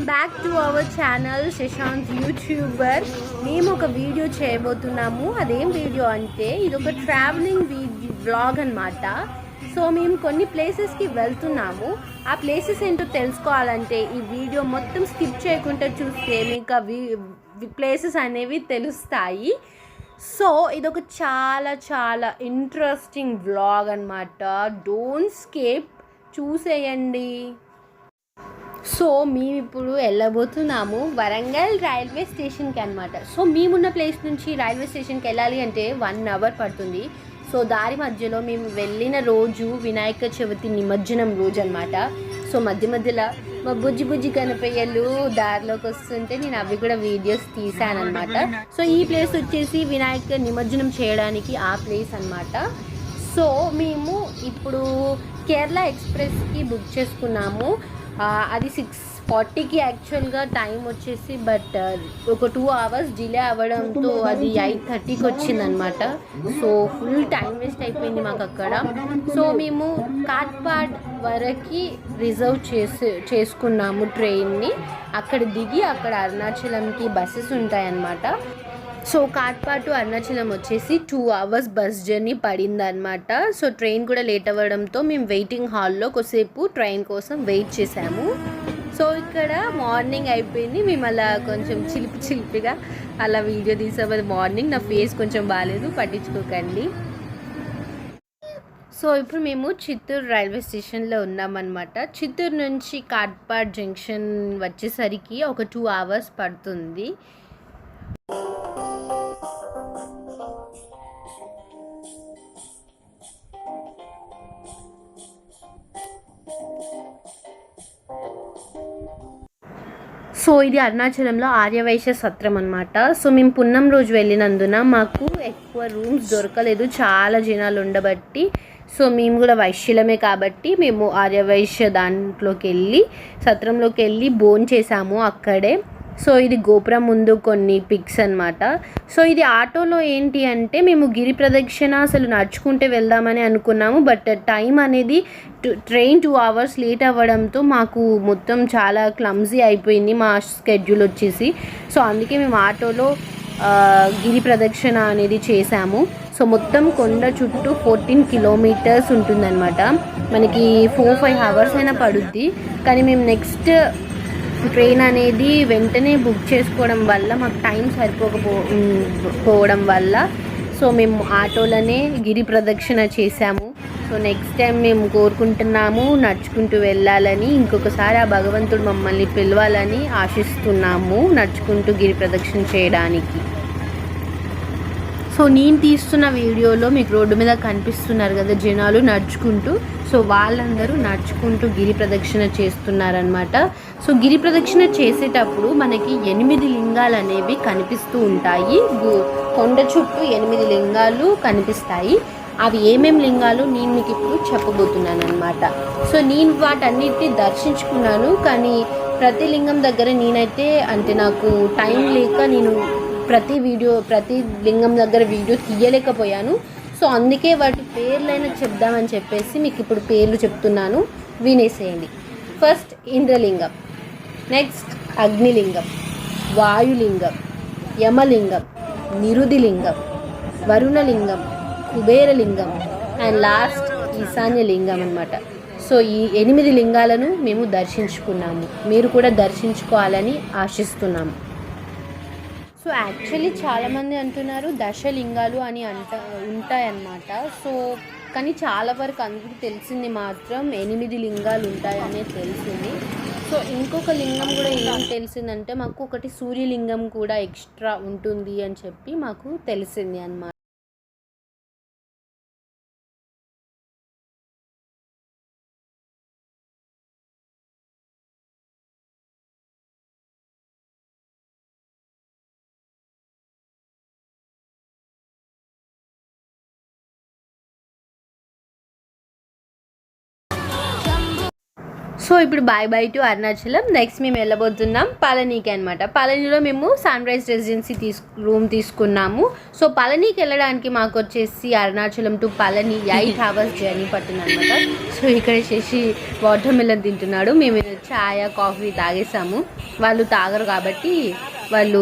Welcome back to our channel Shashant YouTuber. మేము ఒక video చేయబోతున్నాము. అదేం వీడియో అంటే ఇది ఒక ట్రావెలింగ్ వ్లాగ్ అన్నమాట. సో మేము కొన్ని ప్లేసెస్కి వెళ్తున్నాము. ఆ ప్లేసెస్ ఏంటో తెలుసుకోవాలంటే ఈ వీడియో మొత్తం స్కిప్ చేయకుండా చూస్తే మీకు అవి ప్లేసెస్ అనేవి తెలుస్తాయి. సో ఇదొక చాలా చాలా ఇంట్రెస్టింగ్ వ్లాగ్ అన్నమాట. డోంట్ స్కిప్, చూసేయండి. సో మేము ఇప్పుడు వెళ్ళబోతున్నాము వరంగల్ రైల్వే స్టేషన్కి అనమాట. సో మేమున్న ప్లేస్ నుంచి రైల్వే స్టేషన్కి వెళ్ళాలి అంటే 1 అవర్ పడుతుంది. సో దారి మధ్యలో మేము వెళ్ళిన రోజు వినాయక చవితి నిమజ్జనం రోజు అనమాట. సో మధ్య మధ్యలో మా బుజ్జి బుజ్జి కనపయ్యలు దారిలోకి వస్తుంటే నేను అవి కూడా వీడియోస్ తీసానమాట. సో ఈ ప్లేస్ వచ్చేసి వినాయక నిమజ్జనం చేయడానికి ఆ ప్లేస్ అనమాట. సో మేము ఇప్పుడు కేరళ ఎక్స్ప్రెస్కి బుక్ చేసుకున్నాము. అది 6:40కి యాక్చువల్గా టైం వచ్చేసి, బట్ ఒక 2 అవర్స్ డిలే అవ్వడంతో అది 8:30కి వచ్చిందనమాట. సో ఫుల్ టైం వేస్ట్ అయిపోయింది మాకు అక్కడ. సో మేము కాట్పాడ్ వరకు రిజర్వ్ చేసుకున్నాము ట్రైన్ని. అక్కడ దిగి అక్కడ అరుణాచలంకి బస్సెస్ ఉంటాయన్నమాట. సో కాట్పాడ్ టు అరుణాచలం వచ్చేసి 2 అవర్స్ బస్ జర్నీ పడిందనమాట. సో ట్రైన్ కూడా లేట్ అవ్వడంతో మేము వెయిటింగ్ హాల్లో కొద్దిసేపు ట్రైన్ కోసం వెయిట్ చేసాము. సో ఇక్కడ మార్నింగ్ అయిపోయింది. మేము అలా కొంచెం చిలిపిగా అలా వీడియో తీసాము. అది మార్నింగ్. నా ఫేస్ కొంచెం బాగాలేదు, పట్టించుకోకండి. సో ఇప్పుడు మేము చిత్తూరు రైల్వే స్టేషన్లో ఉన్నామన్నమాట. చిత్తూరు నుంచి కాట్పాడ్ జంక్షన్ వచ్చేసరికి ఒక 2 అవర్స్ పడుతుంది. సో ఇది అరుణాచలంలో ఆర్యవైశ్య సత్రం అనమాట. సో మేము పున్నం రోజు వెళ్ళినందున మాకు ఎక్కువ రూమ్స్ దొరకలేదు, చాలా జనాలు ఉండబట్టి. సో మేము కూడా వైశ్యులమే కాబట్టి మేము ఆర్యవైశ్య దాంట్లోకి వెళ్ళి సత్రంలోకి వెళ్ళి భోజనం చేసాము అక్కడే. సో ఇది గోపురం ముందు కొన్ని పిక్స్ అనమాట. సో ఇది ఆటోలో ఏంటి అంటే మేము గిరి ప్రదక్షిణ అసలు నడుచుకుంటే వెళ్దామని అనుకున్నాము. బట్ టైం అనేది ట్రైన్ 2 అవర్స్ లేట్ అవ్వడంతో మాకు మొత్తం చాలా క్లమ్జీ అయిపోయింది మా స్కెడ్యూల్ వచ్చేసి. సో అందుకే మేము ఆటోలో గిరి ప్రదక్షిణ అనేది చేసాము. సో మొత్తం కొండ చుట్టూ 14 కిలోమీటర్స్ ఉంటుందన్నమాట. మనకి 4-5 అవర్స్ అయినా పడుద్ది. కానీ మేము నెక్స్ట్ ట్రైన్ అనేది వెంటనే బుక్ చేసుకోవడం వల్ల మాకు టైం సరిపోకపోవడం వల్ల సో మేము ఆటోలోనే గిరి ప్రదక్షిణ చేసాము. సో నెక్స్ట్ టైం మేము కోరుకుంటున్నాము నడుచుకుంటూ వెళ్ళాలని, ఇంకొకసారి ఆ భగవంతుడు మమ్మల్ని పిలవాలని ఆశిస్తున్నాము నడుచుకుంటూ గిరి ప్రదక్షిణ చేయడానికి. సో నేను తీస్తున్న వీడియోలో మీకు రోడ్డు మీద కనిపిస్తున్నారు కదా జనాలు నడుచుకుంటూ. సో వాళ్ళందరూ నడుచుకుంటూ గిరి ప్రదక్షిణ చేస్తున్నారనమాట. సో గిరి ప్రదక్షిణ చేసేటప్పుడు మనకి 8 లింగాలు అనేవి కనిపిస్తూ ఉంటాయి. కొండ చుట్టూ 8 లింగాలు కనిపిస్తాయి. అవి ఏమేమి లింగాలు నేను మీకు ఇప్పుడు చెప్పబోతున్నాను అనమాట. సో నేను వాటన్నిటిని దర్శించుకున్నాను. కానీ ప్రతి లింగం దగ్గర నేనైతే అంటే నాకు టైం లేక నేను ప్రతి లింగం దగ్గర వీడియో తీయలేకపోయాను. సో అందుకే వాటి పేర్లైనా చెప్దామని చెప్పేసి మీకు ఇప్పుడు పేర్లు చెప్తున్నాను, వినేసేయండి. First Indralingam, next Agnilingam, Vayulingam, Yamalingam, Niruthilingam, Varunalingam, Kuberalingam and last Eesanyalingam అన్నమాట. సో ఈ 8 లింగాలను మేము దర్శించుకున్నాము. మీరు కూడా దర్శించుకోవాలని ఆశిస్తున్నాము. సో యాక్చువల్లీ చాలామంది అంటున్నారు దశలింగాలు అని ఉంటాయన్నమాట. సో కానీ చాలా వరకు అందరికీ తెలిసింది మాత్రం 8 లింగాలు ఉంటాయనే తెలిసింది. సో ఇంకొక లింగం కూడా ఏం తెలిసిందంటే మాకు ఒకటి సూర్యలింగం కూడా ఎక్స్ట్రా ఉంటుంది అని చెప్పి మాకు తెలిసింది అన్నమాట. సో ఇప్పుడు bye bye to Arunachalam. Next మేము వెళ్ళబోతున్నాం పళనికి అనమాట. పళనిలో మేము సన్ రైజ్ రెసిడెన్సీ రూమ్ తీసుకున్నాము. సో పళనికి వెళ్ళడానికి మాకు వచ్చేసి Arunachalam to Palani 8 hours journey పట్టింది అనమాట. సో ఇక్కడ వచ్చేసి వాటర్ మిలన్ తింటున్నాడు. మేము ఛాయ్ కాఫీ తాగేసాము, వాళ్ళు తాగరు కాబట్టి వాళ్ళు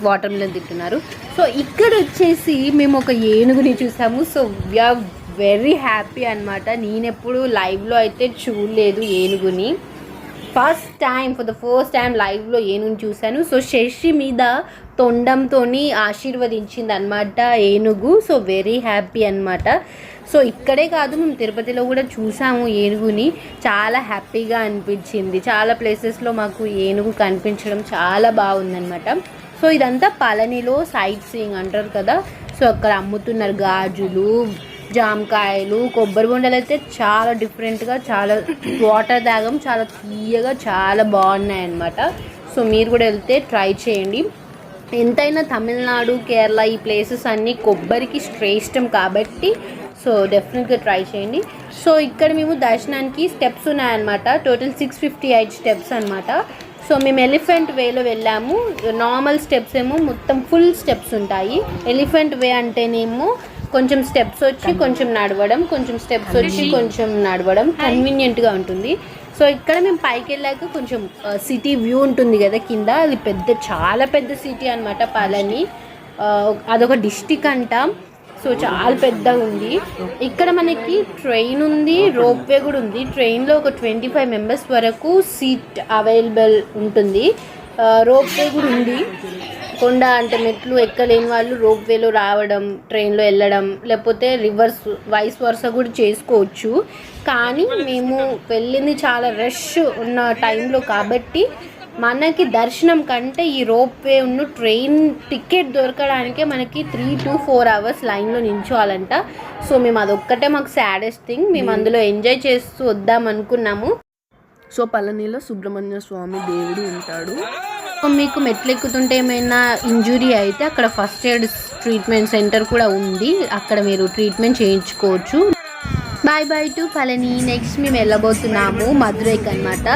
వాటర్ మిలన్ తింటున్నారు. సో ఇక్కడ వచ్చేసి మేము ఒక ఏనుగుని చూసాము. సో వీఆర్ వెరీ హ్యాపీ అనమాట. నేను ఎప్పుడు లైవ్లో అయితే చూడలేదు ఏనుగుని, ఫర్ ద ఫస్ట్ టైం లైవ్లో ఏనుగుని చూశాను. సో శశి మీద తొండంతో ఆశీర్వదించింది అనమాట ఏనుగు. సో వెరీ హ్యాపీ అనమాట. సో ఇక్కడే కాదు, మేము తిరుపతిలో కూడా చూసాము ఏనుగుని, చాలా హ్యాపీగా అనిపించింది. చాలా ప్లేసెస్లో మాకు ఏనుగు కనిపించడం చాలా బాగుందనమాట. సో ఇదంతా పళనిలో సైట్ సీయింగ్ అంటారు కదా. సో అక్కడ అమ్ముతున్నారు గాజులు, జామకాయలు, కొబ్బరి బొండలు అయితే చాలా డిఫరెంట్గా, చాలా వాటర్ తాగం, చాలా తీయగా, చాలా బాగున్నాయి అన్నమాట. సో మీరు కూడా వెళ్తే ట్రై చేయండి. ఎంతైనా తమిళనాడు, కేరళ ఈ ప్లేసెస్ అన్నీ కొబ్బరికి శ్రేష్టం కాబట్టి సో డెఫినెట్గా ట్రై చేయండి. సో ఇక్కడ మేము దర్శనానికి స్టెప్స్ ఉన్నాయన్నమాట. టోటల్ 658 స్టెప్స్ అనమాట. సో మేము ఎలిఫెంట్ వేలో వెళ్ళాము. నార్మల్ స్టెప్స్ ఏమో మొత్తం ఫుల్ స్టెప్స్ ఉంటాయి. ఎలిఫెంట్ వే అంటేనేమో కొంచెం స్టెప్స్ వచ్చి కొంచెం నడవడం, కొంచెం స్టెప్స్ వచ్చి కొంచెం నడవడం, కన్వీనియంట్గా ఉంటుంది. సో ఇక్కడ మేము పైకి వెళ్ళాక కొంచెం సిటీ వ్యూ ఉంటుంది కదా కింద, అది చాలా పెద్ద సిటీ అనమాట పళని. అదొక డిస్టిక్ అంట. సో చాలా పెద్దగా ఉంది. ఇక్కడ మనకి ట్రైన్ ఉంది, రోప్వే కూడా ఉంది. ట్రైన్లో ఒక 25 members వరకు సీట్ అవైలబుల్ ఉంటుంది. రోప్వే కూడా ఉంది. కొండ అంటే మెట్లు ఎక్కలేని వాళ్ళు రోప్వేలో రావడం, ట్రైన్లో వెళ్ళడం, లేకపోతే వైస్ వర్స కూడా చేసుకోవచ్చు. కానీ మేము వెళ్ళింది చాలా రష్ ఉన్న టైంలో కాబట్టి మనకి దర్శనం కంటే ఈ రోప్వే ఉన్న ట్రైన్ టికెట్ దొరకడానికే మనకి 3 to 4 hours లైన్లో నించోవాలంట. సో మేము అదొక్కటే మాకు సాడెస్ట్ థింగ్. మేము అందులో ఎంజాయ్ చేస్తూ వద్దాం అనుకున్నాము. సో పళనిలో సుబ్రహ్మణ్య స్వామి దేవుడు ఉంటాడు. మీకు మెట్లు ఎక్కుతుంటే ఏమైనా ఇంజురీ అయితే అక్కడ ఫస్ట్ ఎయిడ్ ట్రీట్మెంట్ సెంటర్ కూడా ఉంది, అక్కడ మీరు ట్రీట్మెంట్ చేయించుకోవచ్చు. Bye bye to Palani. Next మేము వెళ్ళబోతున్నాము మధురైకి అనమాట.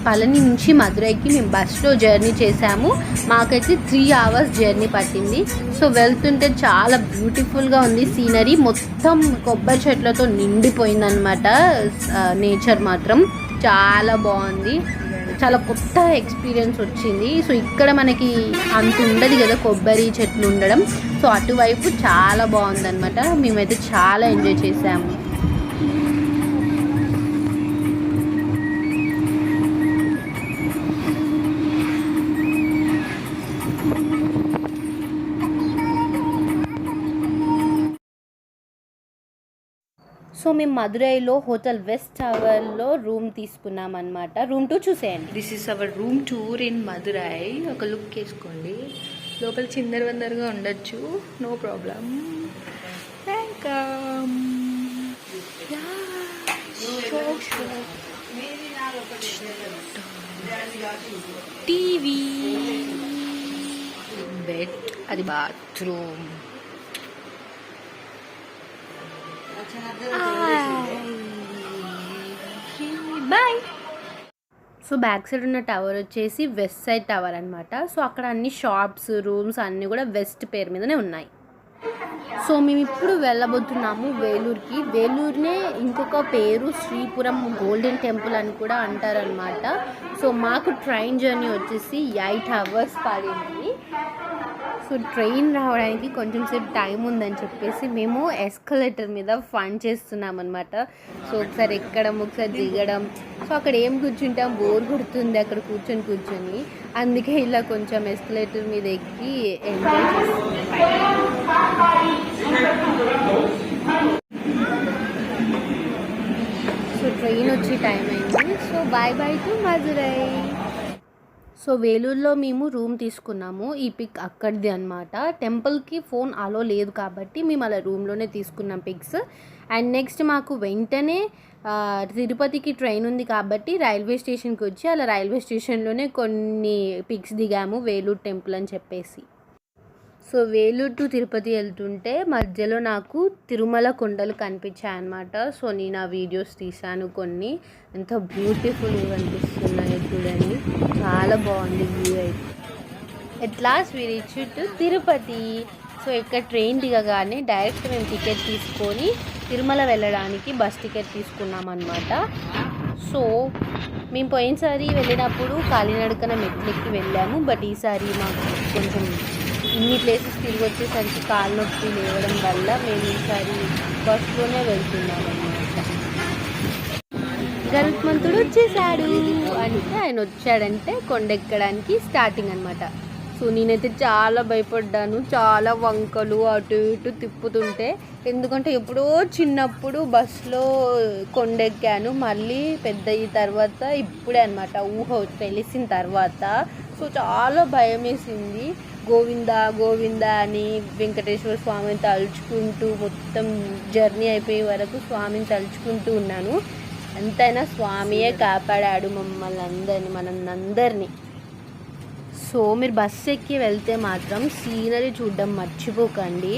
పళని నుంచి మధురైకి మేము బస్లో జర్నీ చేసాము. మాకైతే 3 hours జర్నీ పట్టింది. సో వెళ్తుంటే చాలా బ్యూటిఫుల్గా ఉంది సీనరీ. మొత్తం కొబ్బరి చెట్లతో నిండిపోయిందనమాట. నేచర్ మాత్రం చాలా బాగుంది. చాలా కొత్త ఎక్స్పీరియన్స్ వచ్చింది. సో ఇక్కడ మనకి అంత ఉండదు కదా కొబ్బరి చెట్లు ఉండడం. సో అటువైపు చాలా బాగుందన్నమాట. మేమైతే చాలా ఎంజాయ్ చేసాము. సో మేము మధురైలో హోటల్ వెస్ట్ టవర్లో రూమ్ తీసుకున్నాం అనమాట. రూమ్ 2 చూసేయండి. This is our room tour in Madurai. ఒక లుక్ వేసుకోండి. లోపల చిందరవందరగా ఉండొచ్చు, no problem. Welcome. TV, bed, అది bathroom. Bye. So back side ఉన్న టవర్ వచ్చేసి వెస్ట్ సైడ్ టవర్ అనమాట. సో అక్కడ అన్ని షాప్స్, రూమ్స్ అన్నీ కూడా వెస్ట్ పేరు మీదనే ఉన్నాయి. సో మేము ఇప్పుడు వెళ్ళబోతున్నాము వేలూరుకి. వేలూరునే ఇంకొక పేరు శ్రీపురం గోల్డెన్ టెంపుల్ అని కూడా అంటారనమాట. సో మాకు ట్రైన్ జర్నీ వచ్చేసి 8 hours పడింది. సో ట్రైన్ రావడానికి కొంచెం సేపు టైం ఉందని చెప్పేసి మేము ఎస్కలేటర్ మీద ఫన్ చేస్తున్నాం అనమాట. సో ఒకసారి ఎక్కడం, ఒకసారి దిగడం. సో అక్కడ ఏం కూర్చుంటాం, బోర్ కొడుతుంది అక్కడ కూర్చొని. అందుకే ఇలా కొంచెం ఎస్కలేటర్ మీద ఎక్కి ఎంజాయ్ చేస్తున్నాం. సో ట్రైన్ వచ్చి టైం అయింది. So bye bye to Madurai. So వేలూరులో మేము రూమ్ తీసుకున్నాము. ఈ పిక్ అక్కడిది అనమాట. టెంపుల్కి ఫోన్ అలో లేదు కాబట్టి మేము అలా రూమ్లోనే తీసుకున్నాం పిక్స్. అండ్ నెక్స్ట్ మాకు వెంటనే తిరుపతికి ట్రైన్ ఉంది కాబట్టి రైల్వే స్టేషన్కి వచ్చి అలా రైల్వే స్టేషన్లోనే కొన్ని పిక్స్ దిగాము వేలూరు టెంపుల్ అని చెప్పేసి. సో వేలూరు టు తిరుపతి వెళ్తుంటే మధ్యలో నాకు తిరుమల కొండలు కనిపించాయి అన్నమాట. సో నేను ఆ వీడియోస్ తీశాను కొన్ని. ఎంత బ్యూటిఫుల్గా కనిపిస్తున్నాయో చూడండి, చాలా బాగుంది వ్యూ అయితే. At last we reached to Tirupati. So ఇక్కడ ట్రైన్ దిగగానే డైరెక్ట్ మేము టికెట్ తీసుకొని తిరుమల వెళ్ళడానికి బస్ టికెట్ తీసుకున్నాం అన్నమాట. సో మేము పోయినసారి వెళ్ళినప్పుడు కాలినడకన మెట్లెక్కి వెళ్ళాము. బట్ ఈసారి మాకు కొంచెం ఇన్ని ప్లేసెస్ తిరిగి వచ్చేసరికి కాలు నొప్పి లేవడం వల్ల మేము ఈసారి బస్లోనే వెళ్తున్నాం అన్నమాట. గరుత్మంతుడు వచ్చేసాడు అంటే ఆయన వచ్చాడంటే కొండెక్కడానికి స్టార్టింగ్ అనమాట. సో నేనైతే చాలా భయపడ్డాను, చాలా వంకలు అటు ఇటు తిప్పుతుంటే. ఎందుకంటే ఎప్పుడో చిన్నప్పుడు బస్సులో కొండెక్కాను, మళ్ళీ పెద్ద అయిన తర్వాత ఇప్పుడే అనమాట ఊహ తెలిసిన తర్వాత. సో చాలా భయం వేసింది. గోవిందా గోవిందా అని వెంకటేశ్వర స్వామిని తలుచుకుంటూ మొత్తం జర్నీ అయిపోయే వరకు స్వామిని తలుచుకుంటూ ఉన్నాను. ఎంతైనా స్వామియే కాపాడాడు మమ్మల్ని మనందరినీ. సో మీరు బస్సు ఎక్కి వెళ్తే మాత్రం సీనరీ చూడడం మర్చిపోకండి.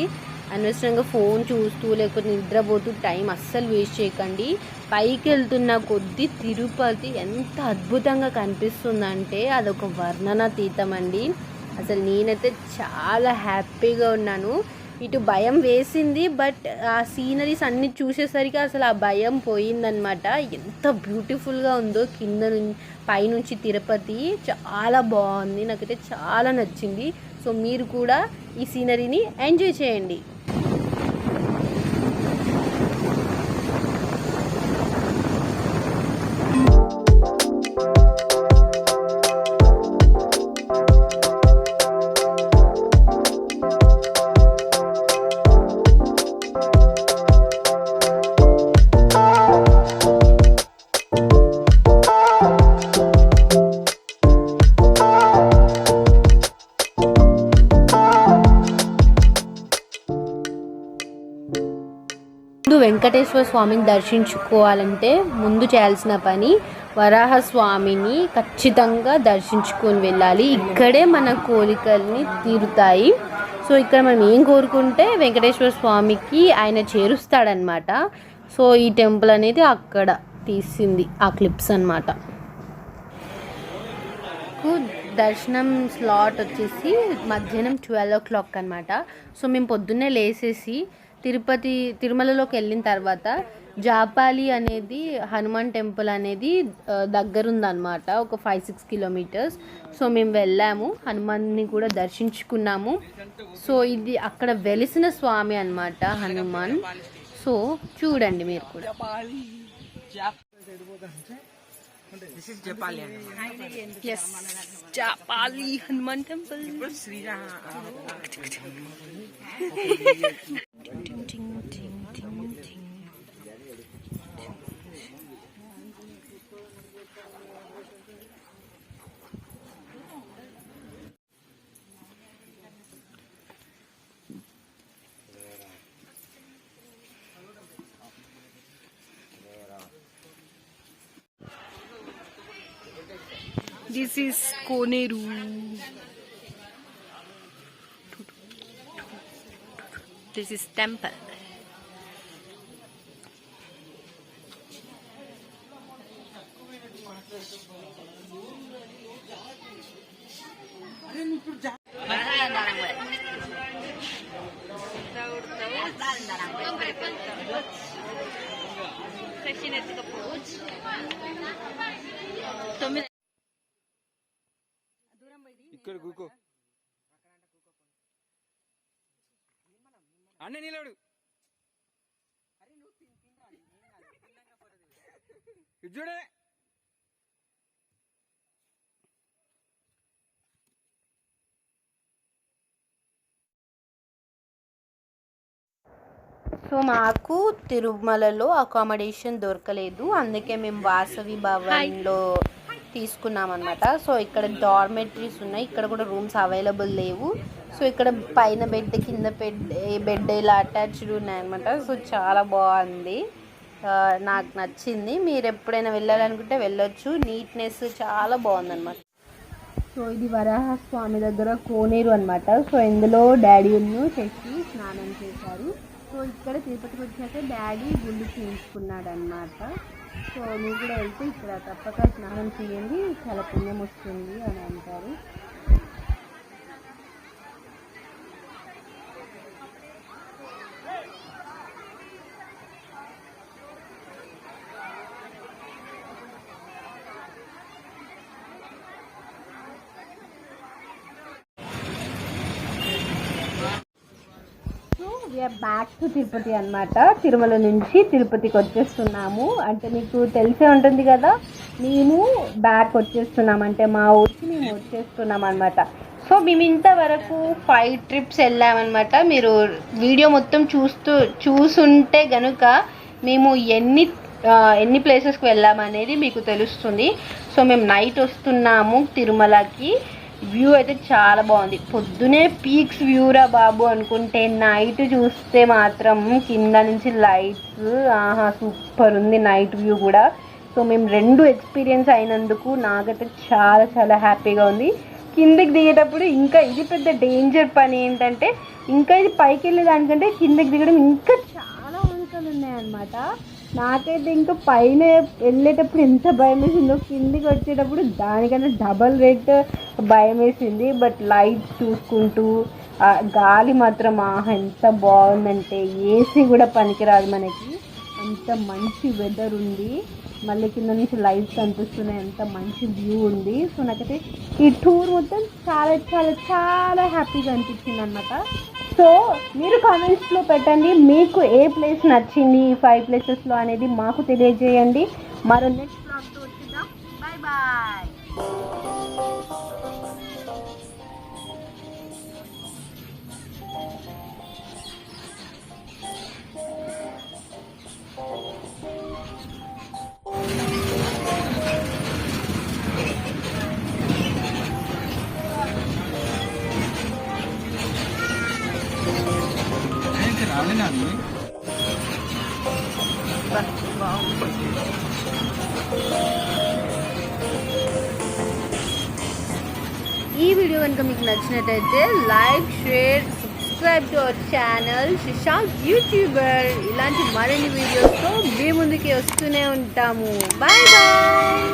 అనవసరంగా ఫోన్ చూస్తూ లేకపోతే నిద్రపోతూ టైం అస్సలు వేస్ట్ చేయకండి. పైకి వెళ్తున్న కొద్దీ తిరుపతి ఎంత అద్భుతంగా కనిపిస్తుందంటే అదొక వర్ణనాతీతం అండి. అసలు నేనైతే చాలా హ్యాపీగా ఉన్నాను. ఇటు భయం వేసింది, బట్ ఆ సీనరీస్ అన్నీ చూసేసరికి అసలు ఆ భయం పోయిందనమాట. ఎంత బ్యూటిఫుల్గా ఉందో కింద పైనుంచి తిరుపతి, చాలా బాగుంది, నాకైతే చాలా నచ్చింది. సో మీరు కూడా ఈ సీనరీని ఎంజాయ్ చేయండి. వెంకటేశ్వర స్వామిని దర్శించుకోవాలంటే ముందు చేయాల్సిన పని వరాహస్వామిని ఖచ్చితంగా దర్శించుకొని వెళ్ళాలి. ఇక్కడే మన కోరికల్ని తీరుతాయి. సో ఇక్కడ మనం ఏం కోరుకుంటే వెంకటేశ్వర స్వామికి ఆయన చేరుస్తాడనమాట. సో ఈ టెంపుల్ అనేది అక్కడ తీసింది ఆ క్లిప్స్ అనమాట. దర్శనం స్లాట్ వచ్చేసి మధ్యాహ్నం 12 o'clock అనమాట. సో మేము పొద్దున్నే లేసేసి తిరుమలలోకి వెళ్ళిన తర్వాత జాపాలి అనేది హనుమాన్ టెంపుల్ అనేది దగ్గరుందనమాట, ఒక 5-6 kilometers. సో మేము వెళ్ళాము, హనుమాన్ని కూడా దర్శించుకున్నాము. సో ఇది అక్కడ వెలిసిన స్వామి అనమాట హనుమాన్. సో చూడండి మీరు కూడా. Yes, Japali Hanuman Temple. This is Koneru. This is temple. ఇక్కడ కూకో అన్న నీలాడు చూడే. సో మాకు తిరుమలలో అకామిడేషన్ దొరకలేదు, అందుకే మేము వాసవి భవన్లో తీసుకున్నాం అనమాట. సో ఇక్కడ డార్మెటరీస్ ఉన్నాయి, ఇక్కడ కూడా రూమ్స్ అవైలబుల్ లేవు. సో ఇక్కడ పైన బెడ్ కింద బెడ్ ఇలా అటాచ్డ్ ఉన్నాయన్నమాట. సో చాలా బాగుంది, నాకు నచ్చింది. మీరు ఎప్పుడైనా వెళ్ళాలనుకుంటే వెళ్ళొచ్చు. నీట్నెస్ చాలా బాగుందన్నమాట. సో ఇది వరాహస్వామి దగ్గర కోనేరు అనమాట. సో ఇందులో డాడీను శశి స్నానం చేశారు. సో ఇక్కడ తిరుపతికి వచ్చాక డాడీ గుండు చేయించుకున్నాడు అనమాట. సో మీరు కూడా వెళ్తే ఇక్కడ తప్పక స్నానం చేయండి, చాలా పుణ్యం వస్తుంది అని అంటారు. వీఆర్ బ్యాక్ టు తిరుపతి అనమాట. తిరుమల నుంచి తిరుపతికి వచ్చేస్తున్నాము. అంటే మీకు తెలిసే ఉంటుంది కదా, మేము బ్యాక్ వచ్చేస్తున్నాం, అంటే మా ఊరికి మేము వచ్చేస్తున్నాం అనమాట. సో మేము ఇంతవరకు 5 ట్రిప్స్ వెళ్ళామన్నమాట. మీరు వీడియో మొత్తం చూసుంటే గనుక మేము ఎన్ని ప్లేసెస్కి వెళ్ళామనేది మీకు తెలుస్తుంది. సో మేము నైట్ వస్తున్నాము తిరుమలకి. వ్యూ అయితే చాలా బాగుంది. పొద్దునే పీక్స్ వ్యూరా బాబు అనుకుంటే నైట్ చూస్తే మాత్రం కింద నుంచి లైట్స్, సూపర్ ఉంది నైట్ వ్యూ కూడా. సో మేము 2 ఎక్స్పీరియన్స్ అయినందుకు నాకైతే చాలా చాలా హ్యాపీగా ఉంది. కిందకి దిగేటప్పుడు ఇంకా ఇది పెద్ద డేంజర్ పని ఏంటంటే, ఇంకా ఇది పైకి వెళ్ళేదానికంటే కిందకి దిగడం ఇంకా చాలా వంకలు ఉన్నాయన్నమాట. నాకైతే ఇంకా పైన వెళ్ళేటప్పుడు ఎంత భయం వేసిందో, కిందికి వచ్చేటప్పుడు దానికన్నా డబల్ రేట్ భయం వేసింది. బట్ లైట్స్ చూసుకుంటూ గాలి మాత్రం ఎంత బాగుందంటే ఏసీ కూడా పనికిరాదు మనకి, అంత మంచి వెదర్ ఉంది. మళ్ళీ కింద నుంచి లైట్స్ కనిపిస్తున్నాయి, అంత మంచి వ్యూ ఉంది. సో నాకైతే ఈ టూర్ మొత్తం చాలా చాలా చాలా హ్యాపీగా అనిపించింది అనమాట. సో మీరు కామెంట్స్లో పెట్టండి మీకు ఏ ప్లేస్ నచ్చింది ఈ 5 ప్లేసెస్లో అనేది మాకు తెలియజేయండి. మరో నెక్స్ట్ బ్లాగ్తో వచ్చేద్దాం. Bye bye. ఈ వీడియో కనుక మీకు నచ్చినట్టయితే like, share, subscribe to our channel Shashank YouTuber. ఇలాంటి మరిన్ని వీడియోస్తో మీ ముందుకి వస్తూనే ఉంటాము. Bye bye.